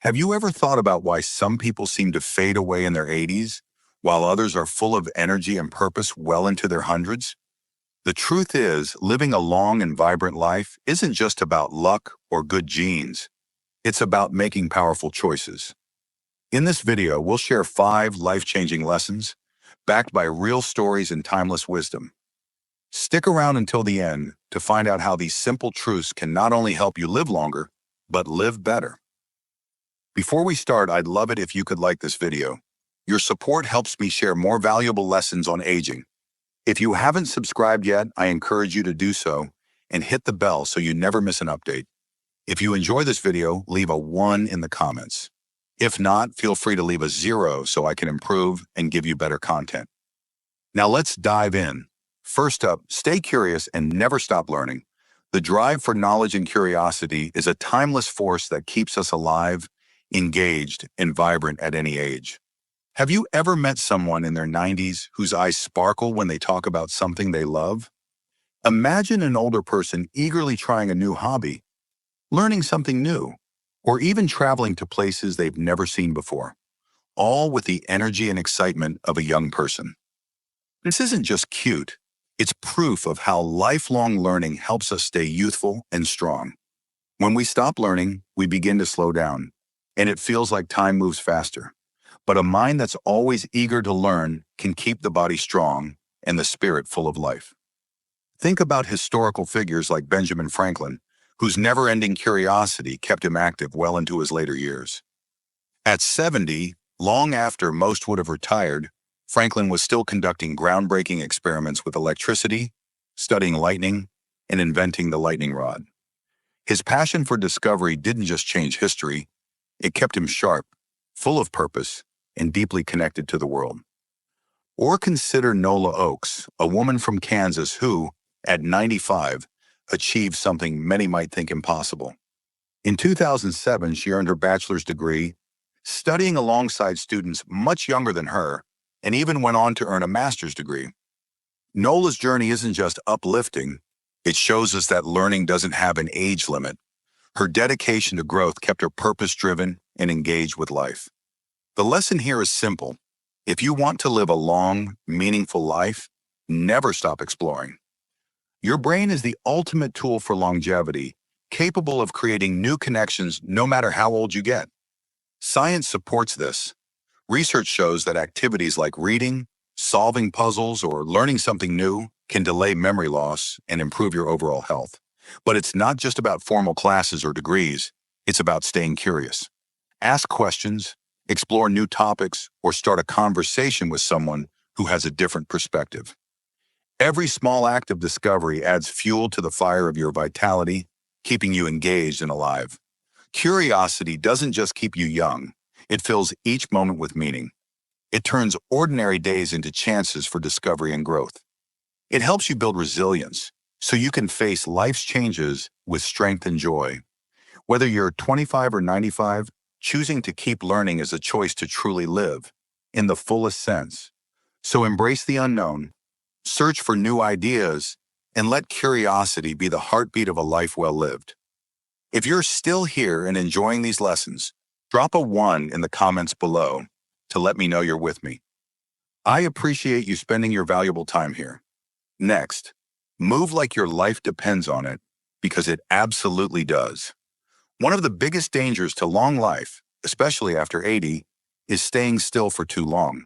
Have you ever thought about why some people seem to fade away in their 80s, while others are full of energy and purpose well into their hundreds? The truth is, living a long and vibrant life isn't just about luck or good genes. It's about making powerful choices. In this video, we'll share 5 life-changing lessons, backed by real stories and timeless wisdom. Stick around until the end to find out how these simple truths can not only help you live longer, but live better. Before we start, I'd love it if you could like this video. Your support helps me share more valuable lessons on aging. If you haven't subscribed yet, I encourage you to do so and hit the bell so you never miss an update. If you enjoy this video, leave a 1 in the comments. If not, feel free to leave a 0 so I can improve and give you better content. Now let's dive in. First up, stay curious and never stop learning. The drive for knowledge and curiosity is a timeless force that keeps us alive, engaged, and vibrant at any age. Have you ever met someone in their 90s whose eyes sparkle when they talk about something they love? Imagine an older person eagerly trying a new hobby, learning something new, or even traveling to places they've never seen before, all with the energy and excitement of a young person. This isn't just cute, it's proof of how lifelong learning helps us stay youthful and strong. When we stop learning, we begin to slow down, and it feels like time moves faster. But a mind that's always eager to learn can keep the body strong and the spirit full of life. Think about historical figures like Benjamin Franklin, whose never-ending curiosity kept him active well into his later years. At 70, long after most would have retired, Franklin was still conducting groundbreaking experiments with electricity, studying lightning, and inventing the lightning rod. His passion for discovery didn't just change history, it kept him sharp, full of purpose, and deeply connected to the world. Or consider Nola Oakes, a woman from Kansas who, at 95, achieved something many might think impossible. In 2007, she earned her bachelor's degree, studying alongside students much younger than her, and even went on to earn a master's degree. Nola's journey isn't just uplifting, it shows us that learning doesn't have an age limit. Her dedication to growth kept her purpose-driven and engaged with life. The lesson here is simple. If you want to live a long, meaningful life, never stop exploring. Your brain is the ultimate tool for longevity, capable of creating new connections no matter how old you get. Science supports this. Research shows that activities like reading, solving puzzles, or learning something new can delay memory loss and improve your overall health. But it's not just about formal classes or degrees, it's about staying curious. Ask questions, explore new topics, or start a conversation with someone who has a different perspective. Every small act of discovery adds fuel to the fire of your vitality, keeping you engaged and alive. Curiosity doesn't just keep you young, it fills each moment with meaning. It turns ordinary days into chances for discovery and growth. It helps you build resilience, so you can face life's changes with strength and joy. Whether you're 25 or 95, choosing to keep learning is a choice to truly live, in the fullest sense. So embrace the unknown, search for new ideas, and let curiosity be the heartbeat of a life well lived. If you're still here and enjoying these lessons, drop a 1 in the comments below to let me know you're with me. I appreciate you spending your valuable time here. Next, move like your life depends on it, because it absolutely does. One of the biggest dangers to long life, especially after 80, is staying still for too long.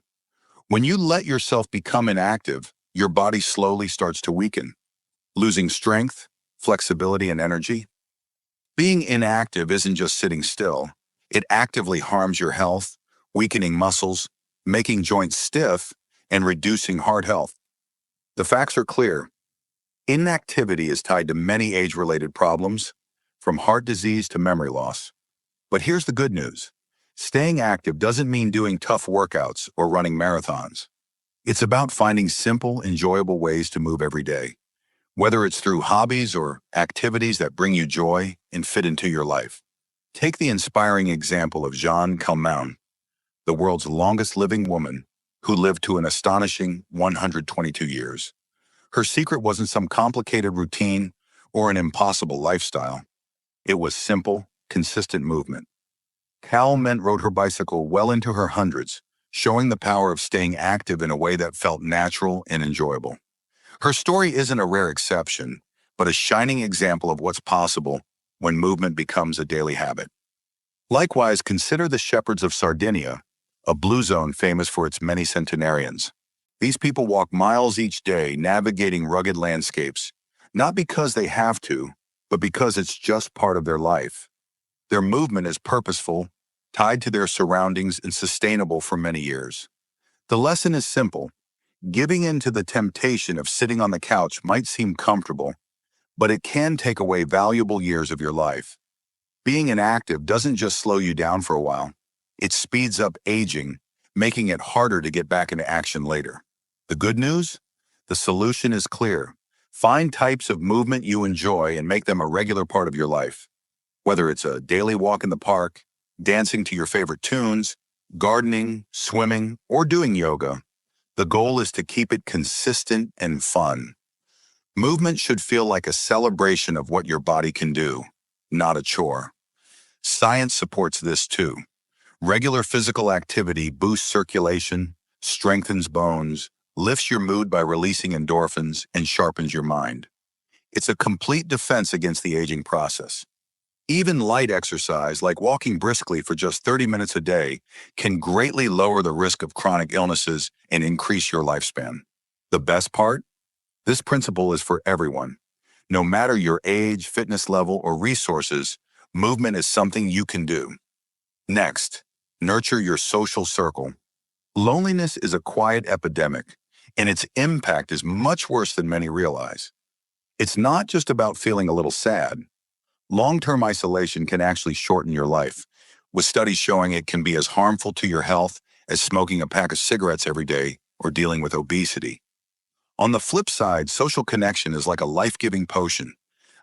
When you let yourself become inactive, your body slowly starts to weaken, losing strength, flexibility, and energy. Being inactive isn't just sitting still. It actively harms your health, weakening muscles, making joints stiff, and reducing heart health. The facts are clear. Inactivity is tied to many age-related problems, from heart disease to memory loss. But here's the good news. Staying active doesn't mean doing tough workouts or running marathons. It's about finding simple, enjoyable ways to move every day, whether it's through hobbies or activities that bring you joy and fit into your life. Take the inspiring example of Jeanne Calment, the world's longest living woman, who lived to an astonishing 122 years. Her secret wasn't some complicated routine or an impossible lifestyle. It was simple, consistent movement. Cal Ment rode her bicycle well into her hundreds, showing the power of staying active in a way that felt natural and enjoyable. Her story isn't a rare exception, but a shining example of what's possible when movement becomes a daily habit. Likewise, consider the shepherds of Sardinia, a blue zone famous for its many centenarians. These people walk miles each day navigating rugged landscapes, not because they have to, but because it's just part of their life. Their movement is purposeful, tied to their surroundings, and sustainable for many years. The lesson is simple. Giving in to the temptation of sitting on the couch might seem comfortable, but it can take away valuable years of your life. Being inactive doesn't just slow you down for a while. It speeds up aging, making it harder to get back into action later. The good news? The solution is clear. Find types of movement you enjoy and make them a regular part of your life. Whether it's a daily walk in the park, dancing to your favorite tunes, gardening, swimming, or doing yoga, the goal is to keep it consistent and fun. Movement should feel like a celebration of what your body can do, not a chore. Science supports this too. Regular physical activity boosts circulation, strengthens bones, lifts your mood by releasing endorphins, and sharpens your mind. It's a complete defense against the aging process. Even light exercise, like walking briskly for just 30 minutes a day, can greatly lower the risk of chronic illnesses and increase your lifespan. The best part? This principle is for everyone. No matter your age, fitness level, or resources, movement is something you can do. Next, nurture your social circle. Loneliness is a quiet epidemic, and its impact is much worse than many realize. It's not just about feeling a little sad. Long-term isolation can actually shorten your life, with studies showing it can be as harmful to your health as smoking a pack of cigarettes every day or dealing with obesity. On the flip side, social connection is like a life-giving potion,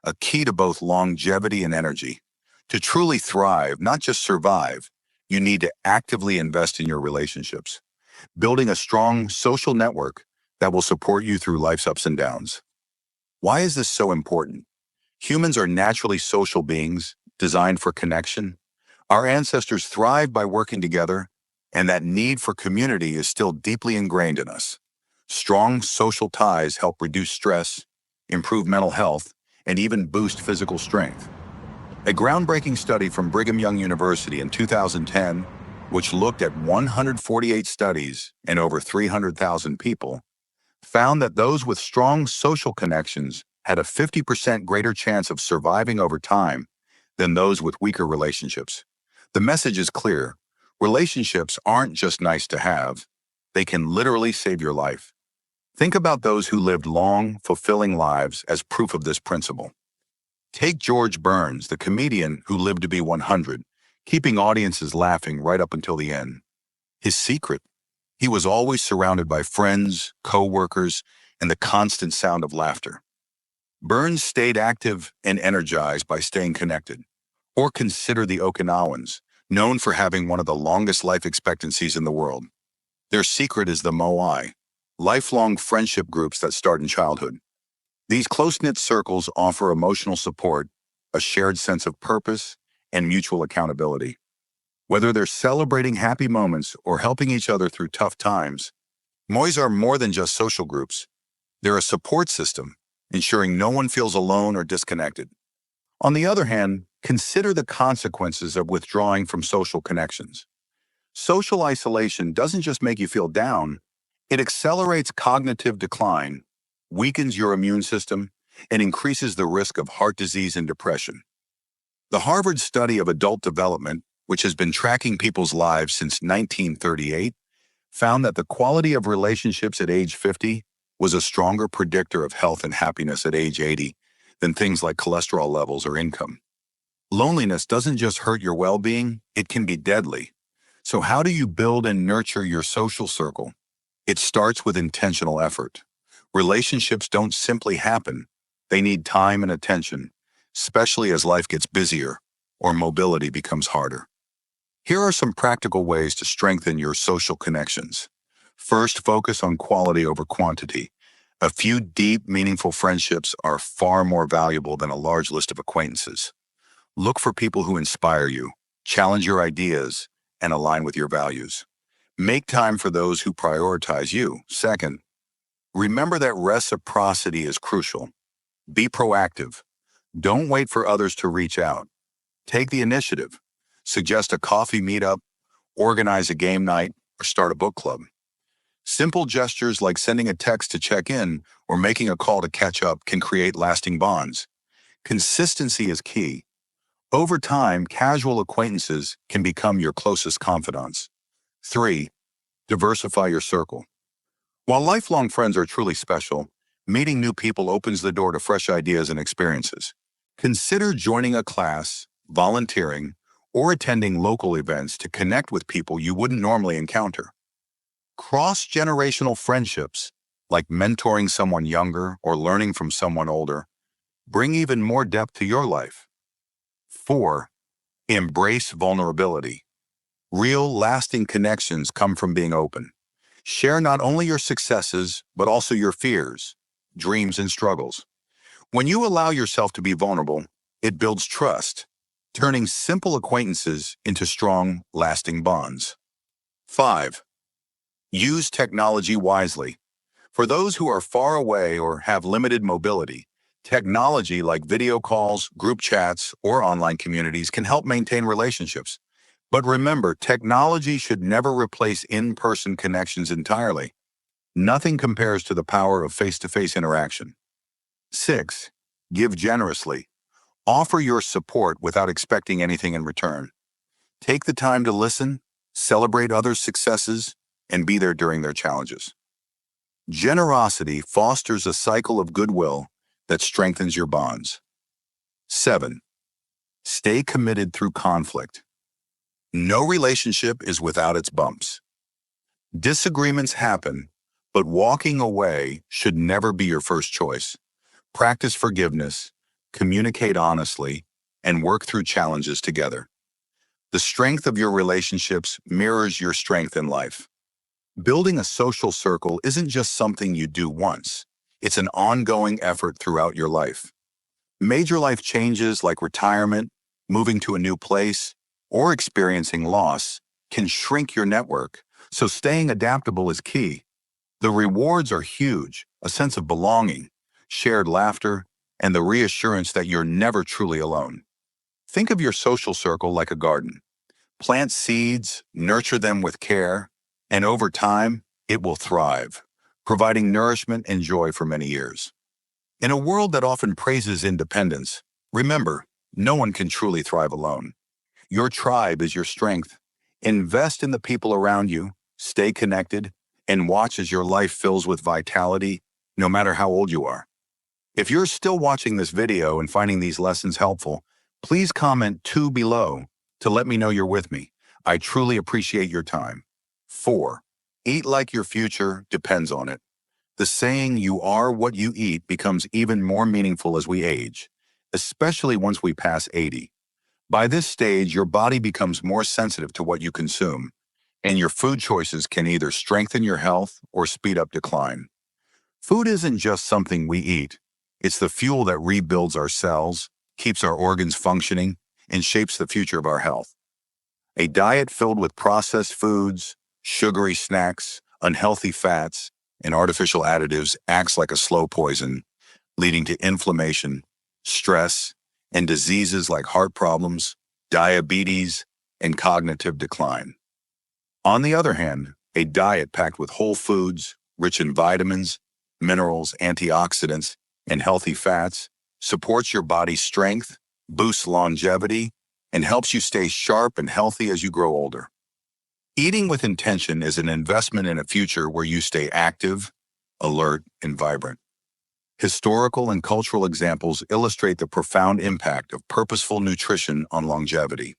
a key to both longevity and energy. To truly thrive, not just survive, you need to actively invest in your relationships, building a strong social network that will support you through life's ups and downs. Why is this so important? Humans are naturally social beings, designed for connection. Our ancestors thrived by working together, and that need for community is still deeply ingrained in us. Strong social ties help reduce stress, improve mental health, and even boost physical strength. A groundbreaking study from Brigham Young University in 2010, which looked at 148 studies and over 300,000 people, found that those with strong social connections had a 50% greater chance of surviving over time than those with weaker relationships. The message is clear. Relationships aren't just nice to have. They can literally save your life. Think about those who lived long, fulfilling lives as proof of this principle. Take George Burns, the comedian who lived to be 100, keeping audiences laughing right up until the end. His secret? He was always surrounded by friends, co-workers, and the constant sound of laughter. Burns stayed active and energized by staying connected. Or consider the Okinawans, known for having one of the longest life expectancies in the world. Their secret is the moai, lifelong friendship groups that start in childhood. These close-knit circles offer emotional support, a shared sense of purpose, and mutual accountability. Whether they're celebrating happy moments or helping each other through tough times, mois are more than just social groups. They're a support system, ensuring no one feels alone or disconnected. On the other hand, consider the consequences of withdrawing from social connections. Social isolation doesn't just make you feel down, it accelerates cognitive decline, weakens your immune system, and increases the risk of heart disease and depression. The Harvard study of adult development, which has been tracking people's lives since 1938, found that the quality of relationships at age 50 was a stronger predictor of health and happiness at age 80 than things like cholesterol levels or income. Loneliness doesn't just hurt your well-being, it can be deadly. So how do you build and nurture your social circle? It starts with intentional effort. Relationships don't simply happen. They need time and attention, especially as life gets busier or mobility becomes harder. Here are some practical ways to strengthen your social connections. First, focus on quality over quantity. A few deep, meaningful friendships are far more valuable than a large list of acquaintances. Look for people who inspire you, challenge your ideas, and align with your values. Make time for those who prioritize you. Second, remember that reciprocity is crucial. Be proactive. Don't wait for others to reach out. Take the initiative. Suggest a coffee meetup, organize a game night, or start a book club. Simple gestures like sending a text to check in or making a call to catch up can create lasting bonds. Consistency is key. Over time, casual acquaintances can become your closest confidants. 3. Diversify your circle. While lifelong friends are truly special, meeting new people opens the door to fresh ideas and experiences. Consider joining a class, volunteering, or attending local events to connect with people you wouldn't normally encounter. Cross-generational friendships, like mentoring someone younger or learning from someone older, bring even more depth to your life. 4. Embrace vulnerability. Real, lasting connections come from being open. Share not only your successes, but also your fears, dreams, and struggles. When you allow yourself to be vulnerable, it builds trust, turning simple acquaintances into strong, lasting bonds. 5. Use technology wisely. For those who are far away or have limited mobility, technology like video calls, group chats, or online communities can help maintain relationships. But remember, technology should never replace in-person connections entirely. Nothing compares to the power of face-to-face interaction. 6. Give generously. Offer your support without expecting anything in return. Take the time to listen, celebrate others' successes, and be there during their challenges. Generosity fosters a cycle of goodwill that strengthens your bonds. 7. Stay committed through conflict. No relationship is without its bumps. Disagreements happen, but walking away should never be your first choice. Practice forgiveness, communicate honestly, and work through challenges together. The strength of your relationships mirrors your strength in life. Building a social circle isn't just something you do once. It's an ongoing effort throughout your life. Major life changes like retirement, moving to a new place, or experiencing loss can shrink your network, so staying adaptable is key. The rewards are huge: a sense of belonging, shared laughter, and the reassurance that you're never truly alone. Think of your social circle like a garden. Plant seeds, nurture them with care, and over time, it will thrive, providing nourishment and joy for many years. In a world that often praises independence, remember, no one can truly thrive alone. Your tribe is your strength. Invest in the people around you, stay connected, and watch as your life fills with vitality, no matter how old you are. If you're still watching this video and finding these lessons helpful, please comment 2 below to let me know you're with me. I truly appreciate your time. 4. Eat like your future depends on it. The saying, "you are what you eat," becomes even more meaningful as we age, especially once we pass 80. By this stage, your body becomes more sensitive to what you consume, and your food choices can either strengthen your health or speed up decline. Food isn't just something we eat. It's the fuel that rebuilds our cells, keeps our organs functioning, and shapes the future of our health. A diet filled with processed foods, sugary snacks, unhealthy fats, and artificial additives acts like a slow poison, leading to inflammation, stress, and diseases like heart problems, diabetes, and cognitive decline. On the other hand, a diet packed with whole foods, rich in vitamins, minerals, antioxidants, and healthy fats supports your body's strength, boosts longevity, and helps you stay sharp and healthy as you grow older. Eating with intention is an investment in a future where you stay active, alert, and vibrant. Historical and cultural examples illustrate the profound impact of purposeful nutrition on longevity.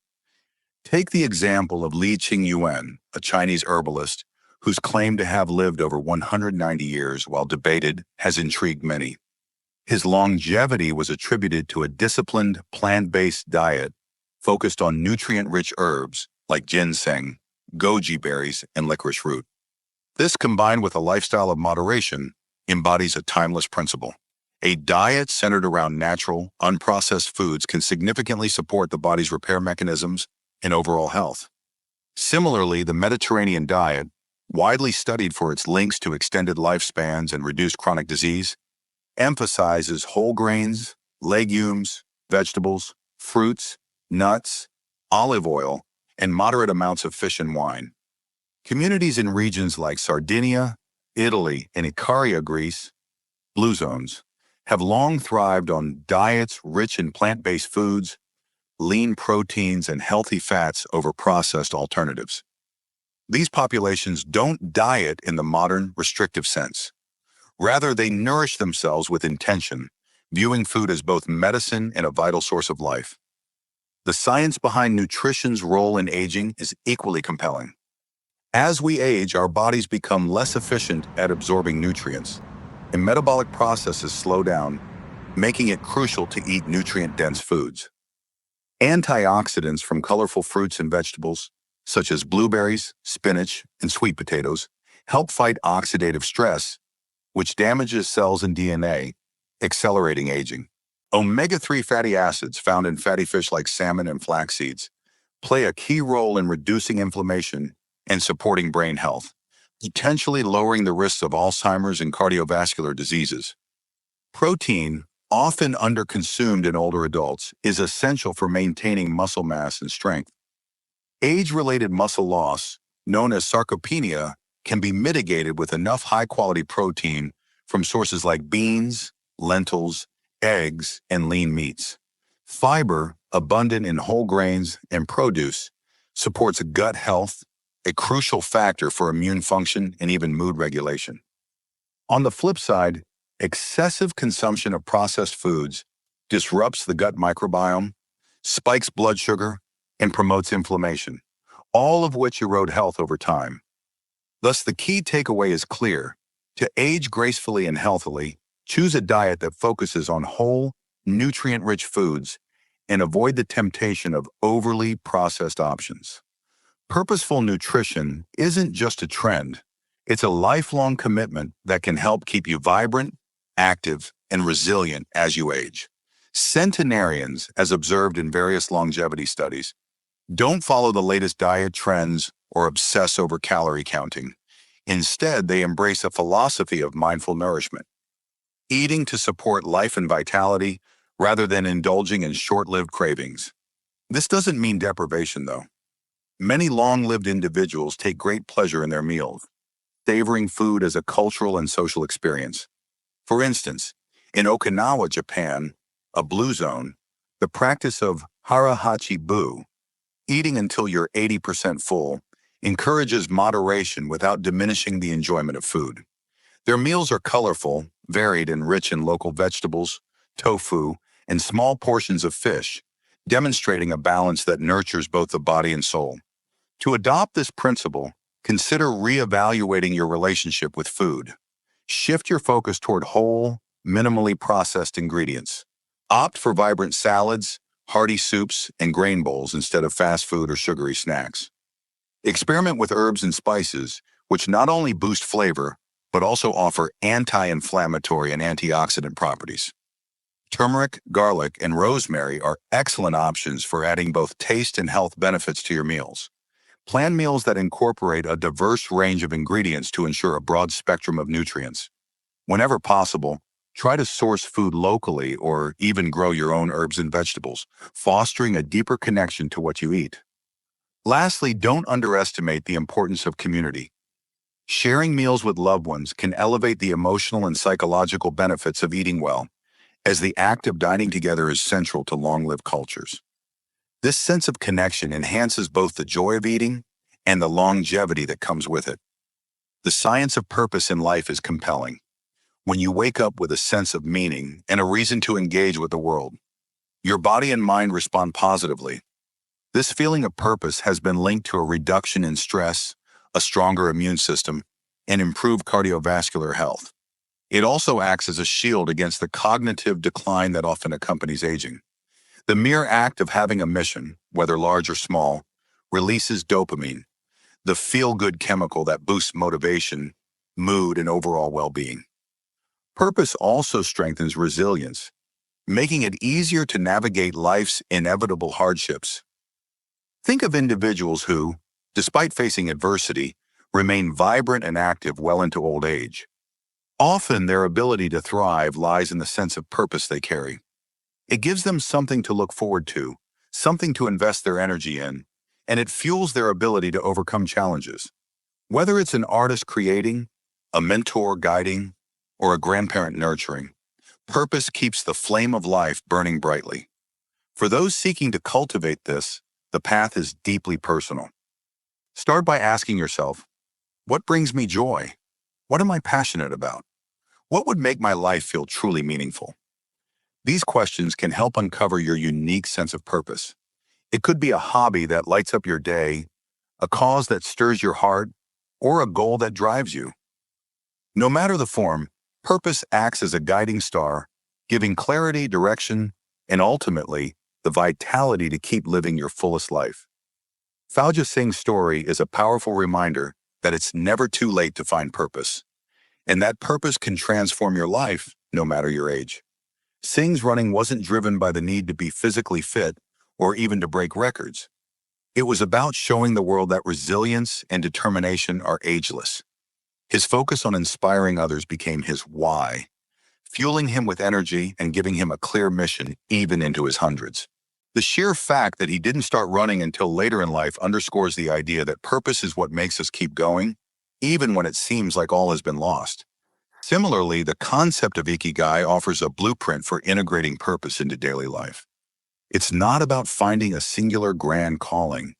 Take the example of Li Qingyuan, a Chinese herbalist whose claim to have lived over 190 years, while debated, has intrigued many. His longevity was attributed to a disciplined, plant-based diet focused on nutrient-rich herbs like ginseng, goji berries, and licorice root. This, combined with a lifestyle of moderation, embodies a timeless principle. A diet centered around natural, unprocessed foods can significantly support the body's repair mechanisms and overall health. Similarly, the Mediterranean diet, widely studied for its links to extended lifespans and reduced chronic disease, emphasizes whole grains, legumes, vegetables, fruits, nuts, olive oil, and moderate amounts of fish and wine. Communities in regions like Sardinia, Italy, and Icaria, Greece, blue zones, have long thrived on diets rich in plant-based foods, lean proteins, and healthy fats over processed alternatives. These populations don't diet in the modern, restrictive sense. Rather, they nourish themselves with intention, viewing food as both medicine and a vital source of life. The science behind nutrition's role in aging is equally compelling. As we age, our bodies become less efficient at absorbing nutrients, and metabolic processes slow down, making it crucial to eat nutrient-dense foods. Antioxidants from colorful fruits and vegetables, such as blueberries, spinach, and sweet potatoes, help fight oxidative stress, which damages cells and DNA, accelerating aging. Omega-3 fatty acids found in fatty fish like salmon and flax seeds play a key role in reducing inflammation and supporting brain health, potentially lowering the risks of Alzheimer's and cardiovascular diseases. Protein, often underconsumed in older adults, is essential for maintaining muscle mass and strength. Age-related muscle loss, known as sarcopenia, can be mitigated with enough high-quality protein from sources like beans, lentils, eggs, and lean meats. Fiber, abundant in whole grains and produce, supports gut health, a crucial factor for immune function and even mood regulation. On the flip side, excessive consumption of processed foods disrupts the gut microbiome, spikes blood sugar, and promotes inflammation, all of which erode health over time. Thus, the key takeaway is clear. To age gracefully and healthily, choose a diet that focuses on whole, nutrient-rich foods and avoid the temptation of overly processed options. Purposeful nutrition isn't just a trend. It's a lifelong commitment that can help keep you vibrant, active, and resilient as you age. Centenarians, as observed in various longevity studies, don't follow the latest diet trends or obsess over calorie counting. Instead, they embrace a philosophy of mindful nourishment, eating to support life and vitality rather than indulging in short-lived cravings. This doesn't mean deprivation, though. Many long-lived individuals take great pleasure in their meals, savoring food as a cultural and social experience. For instance, in Okinawa, Japan, a blue zone, the practice of hara-hachi-bu, eating until you're 80% full, encourages moderation without diminishing the enjoyment of food. Their meals are colorful, varied, and rich in local vegetables, tofu, and small portions of fish, demonstrating a balance that nurtures both the body and soul. To adopt this principle, consider reevaluating your relationship with food. Shift your focus toward whole, minimally processed ingredients. Opt for vibrant salads, hearty soups, and grain bowls instead of fast food or sugary snacks. Experiment with herbs and spices, which not only boost flavor, but also offer anti-inflammatory and antioxidant properties. Turmeric, garlic, and rosemary are excellent options for adding both taste and health benefits to your meals. Plan meals that incorporate a diverse range of ingredients to ensure a broad spectrum of nutrients. Whenever possible, try to source food locally or even grow your own herbs and vegetables, fostering a deeper connection to what you eat. Lastly, don't underestimate the importance of community. Sharing meals with loved ones can elevate the emotional and psychological benefits of eating well, as the act of dining together is central to long-lived cultures. This sense of connection enhances both the joy of eating and the longevity that comes with it. The science of purpose in life is compelling. When you wake up with a sense of meaning and a reason to engage with the world, your body and mind respond positively. This feeling of purpose has been linked to a reduction in stress, a stronger immune system, and improved cardiovascular health. It also acts as a shield against the cognitive decline that often accompanies aging. The mere act of having a mission, whether large or small, releases dopamine, the feel-good chemical that boosts motivation, mood, and overall well-being. Purpose also strengthens resilience, making it easier to navigate life's inevitable hardships. Think of individuals who, despite facing adversity, remain vibrant and active well into old age. Often their ability to thrive lies in the sense of purpose they carry. It gives them something to look forward to, something to invest their energy in, and it fuels their ability to overcome challenges. Whether it's an artist creating, a mentor guiding, or a grandparent nurturing, purpose keeps the flame of life burning brightly. For those seeking to cultivate this, the path is deeply personal. Start by asking yourself, what brings me joy? What am I passionate about? What would make my life feel truly meaningful? These questions can help uncover your unique sense of purpose. It could be a hobby that lights up your day, a cause that stirs your heart, or a goal that drives you. No matter the form, purpose acts as a guiding star, giving clarity, direction, and ultimately, the vitality to keep living your fullest life. Fauja Singh's story is a powerful reminder that it's never too late to find purpose, and that purpose can transform your life no matter your age. Singh's running wasn't driven by the need to be physically fit or even to break records. It was about showing the world that resilience and determination are ageless. His focus on inspiring others became his why, fueling him with energy and giving him a clear mission even into his hundreds. The sheer fact that he didn't start running until later in life underscores the idea that purpose is what makes us keep going, even when it seems like all has been lost. Similarly, the concept of Ikigai offers a blueprint for integrating purpose into daily life. It's not about finding a singular grand calling,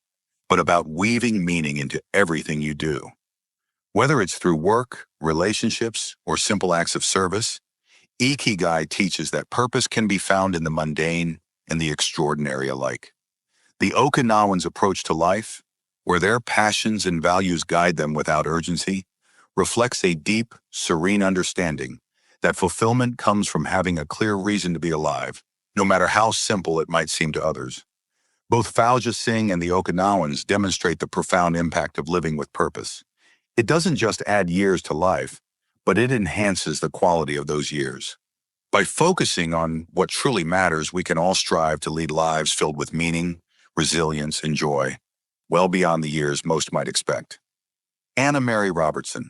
but about weaving meaning into everything you do. Whether it's through work, relationships, or simple acts of service, Ikigai teaches that purpose can be found in the mundane and the extraordinary alike. The Okinawans' approach to life, where their passions and values guide them without urgency, reflects a deep, serene understanding that fulfillment comes from having a clear reason to be alive, no matter how simple it might seem to others. Both Fauja Singh and the Okinawans demonstrate the profound impact of living with purpose. It doesn't just add years to life, but it enhances the quality of those years. By focusing on what truly matters, we can all strive to lead lives filled with meaning, resilience, and joy, well beyond the years most might expect. Anna Mary Robertson.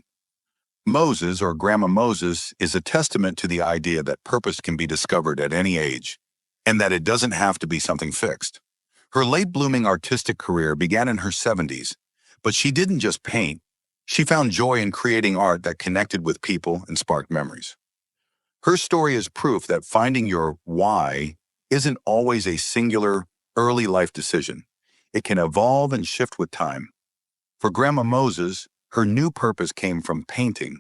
Moses, or Grandma Moses, is a testament to the idea that purpose can be discovered at any age, and that it doesn't have to be something fixed. Her late-blooming artistic career began in her 70s, but she didn't just paint. She found joy in creating art that connected with people and sparked memories. Her story is proof that finding your why isn't always a singular, early life decision. It can evolve and shift with time. For Grandma Moses, her new purpose came from painting,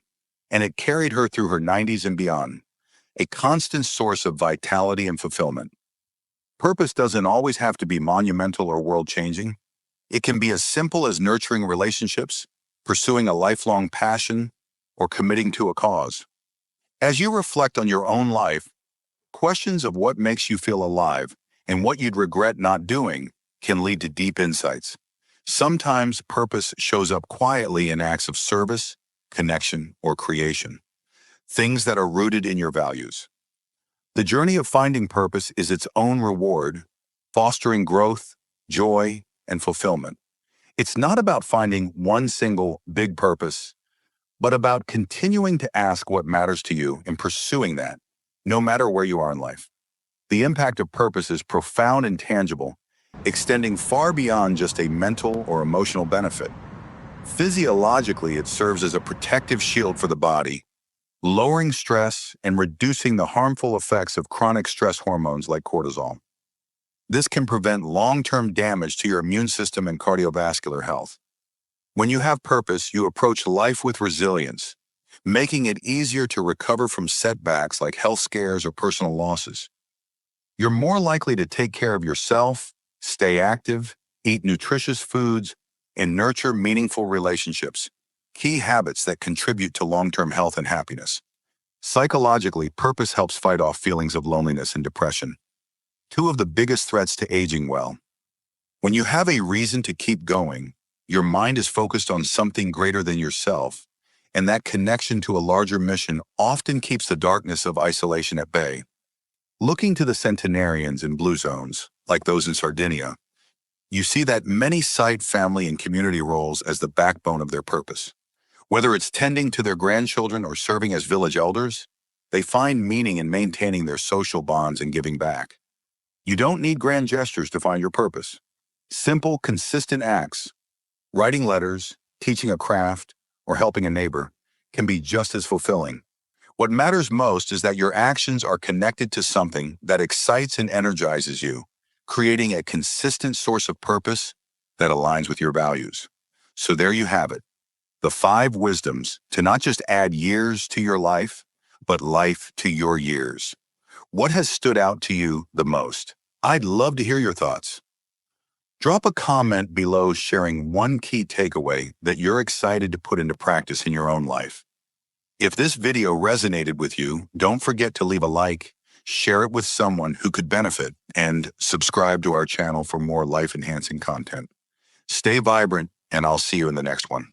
and it carried her through her 90s and beyond, a constant source of vitality and fulfillment. Purpose doesn't always have to be monumental or world-changing. It can be as simple as nurturing relationships, pursuing a lifelong passion, or committing to a cause. As you reflect on your own life, questions of what makes you feel alive and what you'd regret not doing can lead to deep insights. Sometimes purpose shows up quietly in acts of service, connection, or creation, things that are rooted in your values. The journey of finding purpose is its own reward, fostering growth, joy, and fulfillment. It's not about finding one single big purpose, but about continuing to ask what matters to you and pursuing that, no matter where you are in life. The impact of purpose is profound and tangible, extending far beyond just a mental or emotional benefit. Physiologically, it serves as a protective shield for the body, lowering stress and reducing the harmful effects of chronic stress hormones like cortisol. This can prevent long-term damage to your immune system and cardiovascular health. When you have purpose, you approach life with resilience, making it easier to recover from setbacks like health scares or personal losses. You're more likely to take care of yourself, stay active, eat nutritious foods, and nurture meaningful relationships, key habits that contribute to long-term health and happiness. Psychologically, purpose helps fight off feelings of loneliness and depression, two of the biggest threats to aging well. When you have a reason to keep going, your mind is focused on something greater than yourself, and that connection to a larger mission often keeps the darkness of isolation at bay. Looking to the centenarians in blue zones, like those in Sardinia, You see that many cite family and community roles as the backbone of their purpose. Whether it's tending to their grandchildren or serving as village elders, they find meaning in maintaining their social bonds and giving back. You don't need grand gestures to find your purpose. Simple, consistent acts, writing letters, teaching a craft, or helping a neighbor, can be just as fulfilling. What matters most is that your actions are connected to something that excites and energizes you, creating a consistent source of purpose that aligns with your values. So there you have it, the 5 wisdoms to not just add years to your life, but life to your years. What has stood out to you the most? I'd love to hear your thoughts. Drop a comment below sharing one key takeaway that you're excited to put into practice in your own life. If this video resonated with you, don't forget to leave a like, share it with someone who could benefit, and subscribe to our channel for more life-enhancing content. Stay vibrant, and I'll see you in the next one.